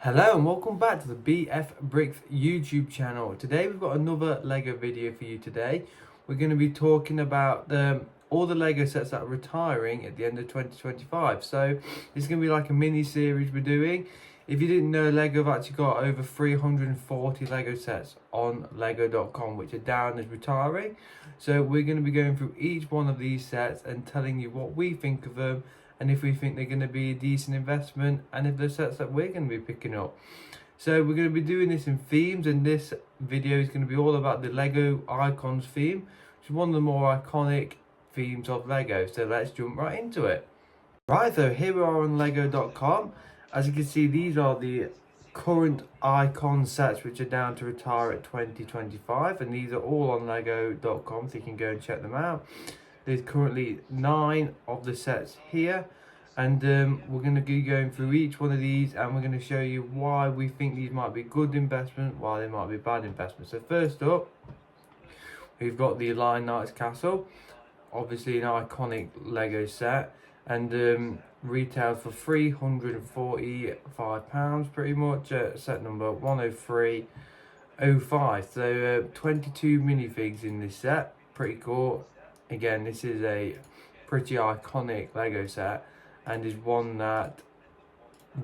Hello and welcome back to the BF Bricks YouTube channel. Today we've got another Lego video for you today. We're going to be talking about all the Lego sets that are retiring at the end of 2025. So this is going to be like a mini series we're doing. If you didn't know, Lego have actually got over 340 Lego sets on lego.com which are down as retiring. So we're going to be going through each one of these sets and telling you what we think of them, and if we think they're going to be a decent investment, and if they're sets that we're going to be picking up. So we're going to be doing this in themes, and this video is going to be all about the Lego Icons theme, which is one of the more iconic themes of Lego. So let's jump right into it. Right, so here we are on lego.com. As you can see, these are the current icon sets which are down to retire at 2025, and these are all on lego.com, so you can go and check them out. There's currently 9 of the sets here, and we're going to be going through each one of these, and we're going to show you why we think these might be good investment, why they might be bad investment. So first up, we've got the Lion Knights Castle, obviously an iconic Lego set, and retails for £345 pretty much, set number 10305. So 22 minifigs in this set, pretty cool. Again, this is a pretty iconic Lego set, and is one that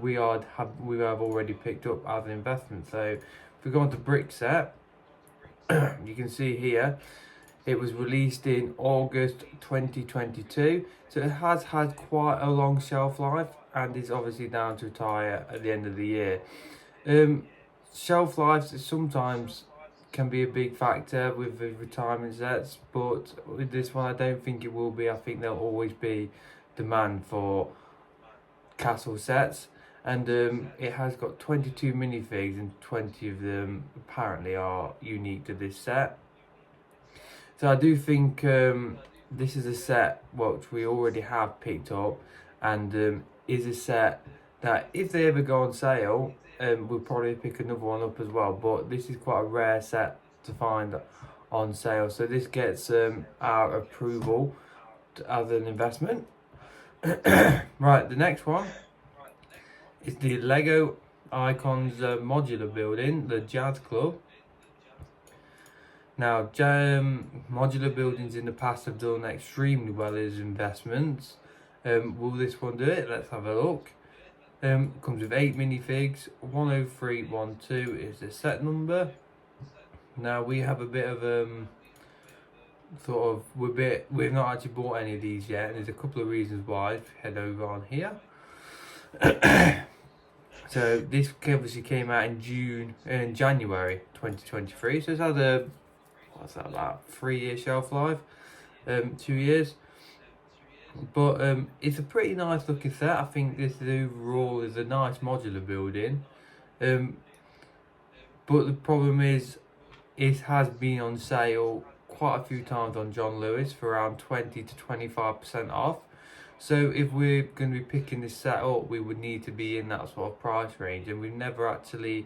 we have already picked up as an investment. So if we go on to brick set, you can see here it was released in August 2022, so it has had quite a long shelf life and is obviously down to retire at the end of the year. Shelf lives sometimes can be a big factor with the retirement sets, but with this one I don't think it will be. I think there'll always be demand for castle sets, and it has got 22 minifigs, and 20 of them apparently are unique to this set. So I do think this is a set which we already have picked up, and is a set that if they ever go on sale, we'll probably pick another one up as well. But this is quite a rare set to find on sale, so this gets our approval as an investment. Right, the next one is the Lego Icons modular building, the Jazz Club. Now, modular buildings in the past have done extremely well as investments. Will this one do it? Let's have a look. Comes with 8 minifigs. 10312 is the set number. Now we have a bit of we've not actually bought any of these yet, and there's a couple of reasons why. If you head over on here. So this obviously came out in January 2023. So it's had a, what's that, about 3-year shelf life, 2 years. But it's a pretty nice looking set. I think this overall is a nice modular building. But the problem is, it has been on sale quite a few times on John Lewis for around 20 to 25% off. So if we're going to be picking this set up, we would need to be in that sort of price range, and we've never actually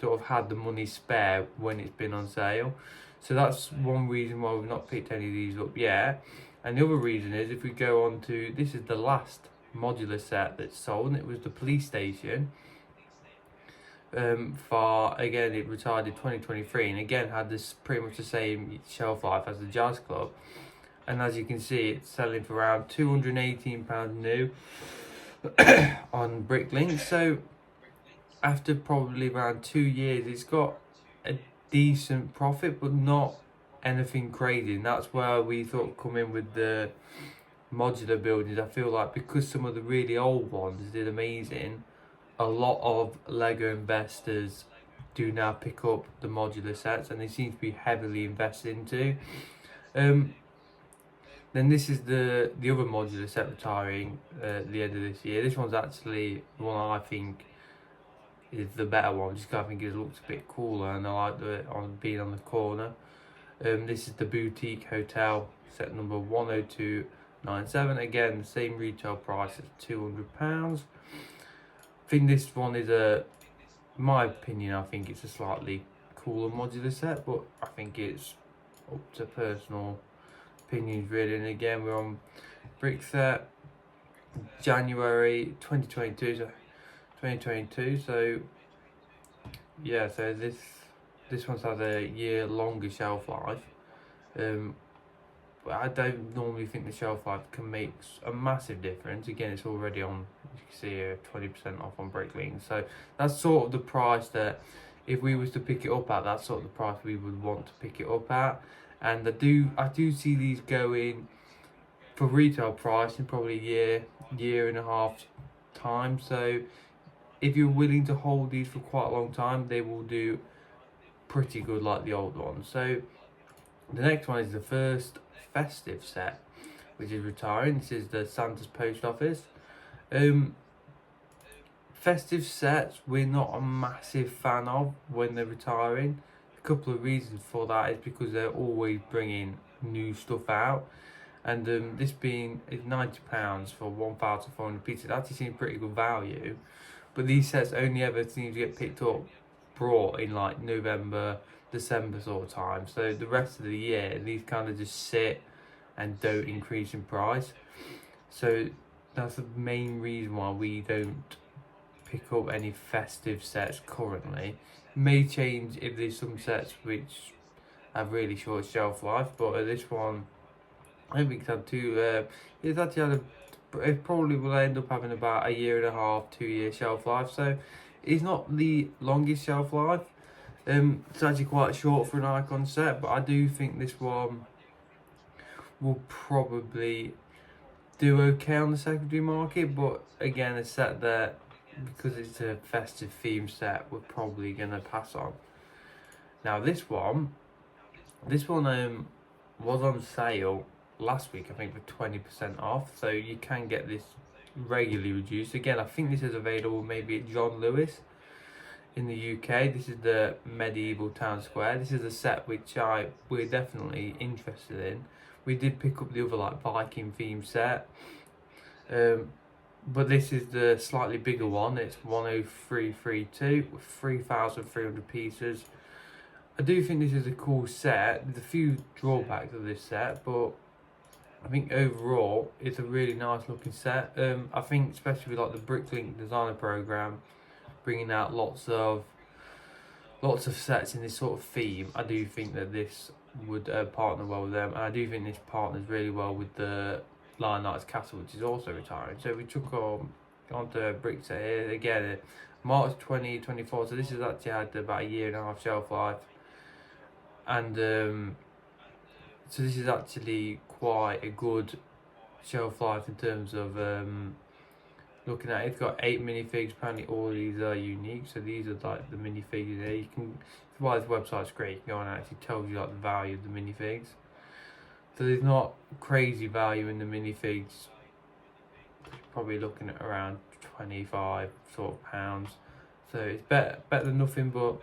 sort of had the money spare when it's been on sale. So that's one reason why we've not picked any of these up yet. And the other reason is, if we go on to, this is the last modular set that's sold, and it was the police station. Again, it retired in 2023, and again had this pretty much the same shelf life as the Jazz Club. And as you can see, it's selling for around £218 new on Bricklink. So after probably around 2 years, it's got a decent profit, but not anything crazy. And that's where we thought come in with the modular buildings. I feel like because some of the really old ones did amazing, a lot of Lego investors do now pick up the modular sets, and they seem to be heavily invested into. Then this is the other modular set retiring at the end of this year. This one's actually the one I think is the better one, just because I think it looks a bit cooler, and I like being on the corner. This is the Boutique Hotel, set number 10297. Again, the same retail price as £200. I think this one is in my opinion, I think it's a slightly cooler modular set, but I think it's up to personal opinions really. And again, we're on brick set, January 2022, so yeah, so this one's had a year longer shelf life. But I don't normally think the shelf life can make a massive difference. Again, it's already on, you can see here, 20% off on Bricklink. So that's sort of the price that, if we was to pick it up at, that's sort of the price we would want to pick it up at. And I do see these going for retail price in probably a year and a half time. So if you're willing to hold these for quite a long time, they will do pretty good like the old ones. So the next one is the first festive set, which is retiring. This is the Santa's Post Office. Festive sets we're not a massive fan of when they're retiring. A couple of reasons for that is because they're always bringing new stuff out, and this being is £90 for 1,400 pieces. It actually seems pretty good value, but these sets only ever seem to get picked up, brought in like November, December sort of time. So the rest of the year, these kind of just sit and don't increase in price. So that's the main reason why we don't pick up any festive sets currently. It may change if there's some sets which have really short shelf life, but this one, I don't think it's had too. It's actually had it probably will end up having about a year and a half, 2 year shelf life. So it's not the longest shelf life. It's actually quite short for an icon set, but I do think this one will probably do okay on the secondary market. But again, a set that, because it's a festive theme set, we're probably gonna pass on. Now this one was on sale last week, I think, for 20% off. So you can get this regularly reduced. Again, I think this is available maybe at John Lewis in the UK. This is the medieval town square. This is a set which we're definitely interested in. We did pick up the other like Viking theme set, but this is the slightly bigger one. It's 10332 with 3,300 pieces. I do think this is a cool set. There's a few drawbacks of this set, but I think overall it's a really nice looking set. I think especially with like the Bricklink designer program bringing out lots of sets in this sort of theme, I do think that this would partner well with them, and I do think this partners really well with the Lion Knights Castle, which is also retiring. So we took onto a brick set here again, March 2024. So this has actually had about a year and a half shelf life, and so this is actually quite a good shelf life in terms of looking at it. It's got 8 minifigs. Apparently all these are unique, so these are like the minifigs there. You can, why this website's great, you can go on and actually tells you like the value of the minifigs. So there's not crazy value in the minifigs, probably looking at around 25 sort of pounds. So it's better than nothing, but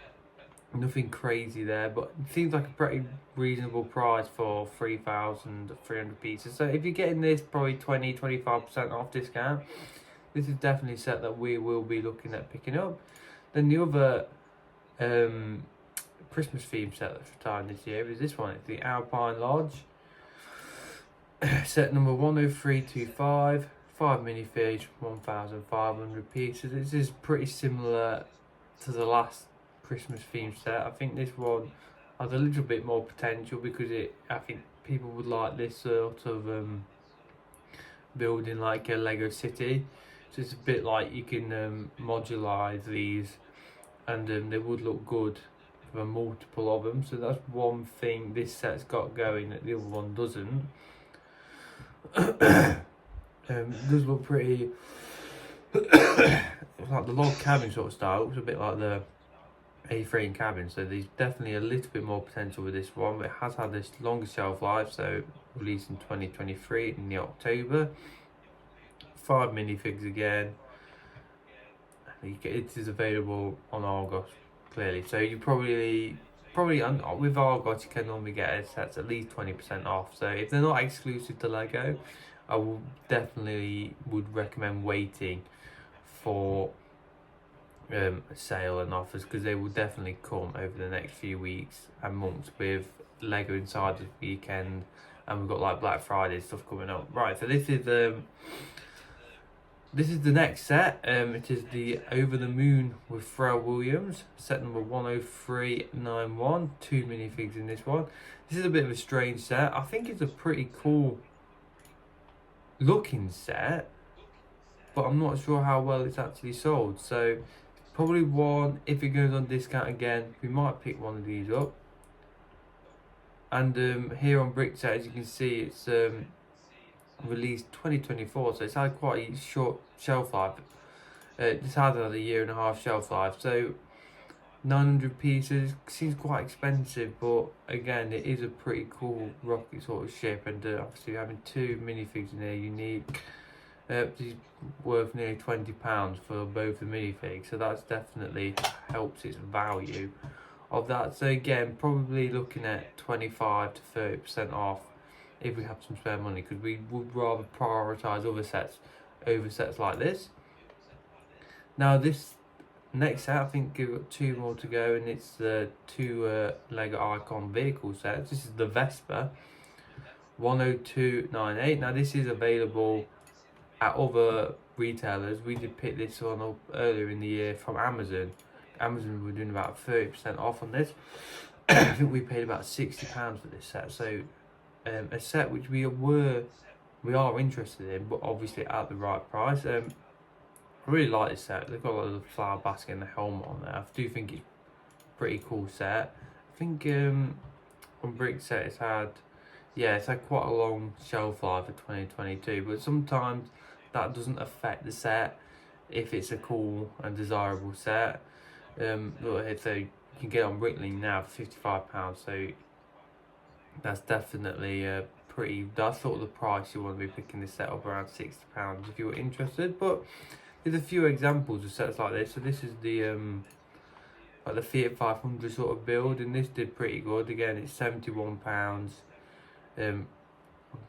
nothing crazy there. But it seems like a pretty reasonable price for 3,300 pieces. So if you're getting this probably 20-25% off discount, this is definitely a set that we will be looking at picking up. Then the other Christmas theme set that's retiring this year is this one. It's the Alpine Lodge. Set number 10325, 5 minifigs, 1,500 pieces. This is pretty similar to the last Christmas theme set. I think this one has a little bit more potential because I think people would like this sort of building like a Lego city. So it's a bit like you can modularize these, and they would look good for multiple of them. So that's one thing this set's got going that the other one doesn't. It does look pretty like the log cabin sort of style. It looks a bit like the A-frame cabin, so there's definitely a little bit more potential with this one, but it has had this longer shelf life, so released in 2023 in the October. 5 minifigs again. It is available on Argos clearly, so you probably with Argos you can normally get a set at least 20% off. So if they're not exclusive to Lego, I will definitely would recommend waiting for a sale and offers, because they will definitely come over the next few weeks and months with Lego Insiders weekend, and we've got like Black Friday stuff coming up. Right, so this is This is the next set. It is the Over the Moon with Pharrell Williams, set number 10391. 2 minifigs in this one. This is a bit of a strange set. I think it's a pretty cool looking set, but I'm not sure how well it's actually sold. So probably one, if it goes on discount again, we might pick one of these up. And here on Brickset, as you can see, it's released 2024, so it's had quite a short shelf life. It's had a 1.5 year shelf life, so 900 pieces seems quite expensive, but again, it is a pretty cool rocket sort of ship. And obviously having 2 minifigs in there unique, is worth nearly £20 for both the minifigs, so that's definitely helps its value of that. So again, probably looking at 25 to 30% off if we have some spare money, because we would rather prioritise other sets over sets like this. Now this next set, I think we've got 2 more to go, and it's the 2 Lego Icon vehicle sets. This is the Vespa 10298. Now this is available at other retailers. We did pick this one up earlier in the year from Amazon. Amazon were doing about 30% off on this. I think we paid about £60 for this set. So a set which we are interested in, but obviously at the right price. I really like this set. They've got a little flower basket and the helmet on there. I do think it's a pretty cool set. I think on Brickset it's had quite a long shelf life for 2022, but sometimes that doesn't affect the set if it's a cool and desirable set. Look here, so you can get on Bricklink now for £55, so that's definitely that's sort of the price you want to be picking this set up, around £60 if you're interested. But there's a few examples of sets like this. So this is the like the Fiat 500 sort of build, and this did pretty good. Again, it's £71.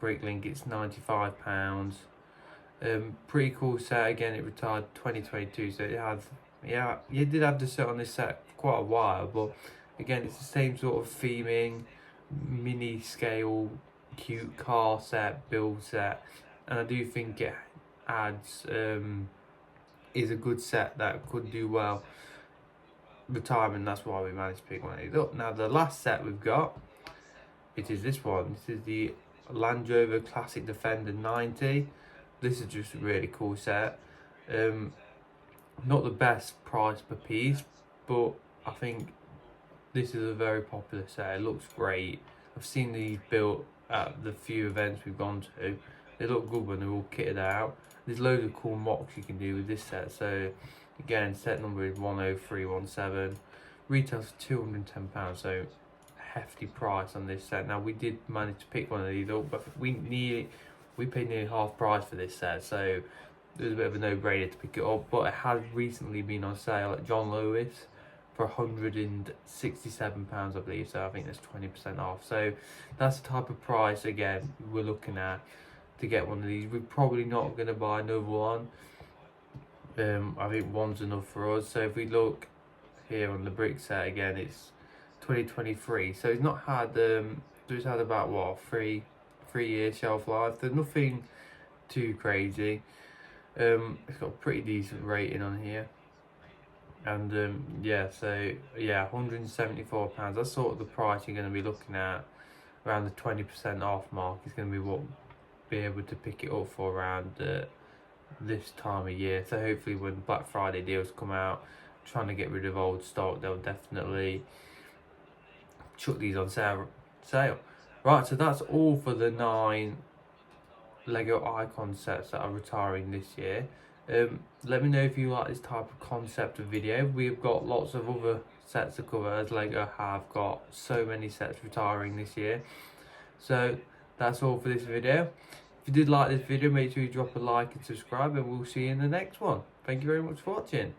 Bricklink, it's £95. Pretty cool set. Again, it retired 2022, so it has, you did have the set on this set for quite a while, but again, it's the same sort of theming, mini scale, cute car set, build set, and I do think it adds is a good set that could do well retirement. That's why we managed to pick one of these up. Now the last set we've got, it is this one. This is the Land Rover Classic Defender 90. This is just a really cool set. Not the best price per piece, but I think this is a very popular set. It looks great. I've seen these built at the few events we've gone to. They look good when they're all kitted out. There's loads of cool mocks you can do with this set. So again, set number is 10317. Retails £210, so hefty price on this set. Now we did manage to pick one of these up, but we paid nearly half price for this set, so it was a bit of a no-brainer to pick it up. But it has recently been on sale at John Lewis for £167, I believe, so I think that's 20% off. So that's the type of price again we're looking at to get one of these. We're probably not going to buy another one. I think one's enough for us. So if we look here on the brick set again, it's 2023, so it's not had it's had about what, 3 year shelf life. There's nothing too crazy. It's got a pretty decent rating on here, and £174. That's sort of the price you're going to be looking at. Around the 20% off mark is going to be what be able to pick it up for around this time of year. So hopefully when Black Friday deals come out, trying to get rid of old stock, they'll definitely chuck these on sale. Right, so that's all for the 9 Lego Icon sets that are retiring this year. Let me know if you like this type of concept of video. We've got lots of other sets to cover, as Lego have got so many sets retiring this year. So that's all for this video. If you did like this video, make sure you drop a like and subscribe, and we'll see you in the next one. Thank you very much for watching.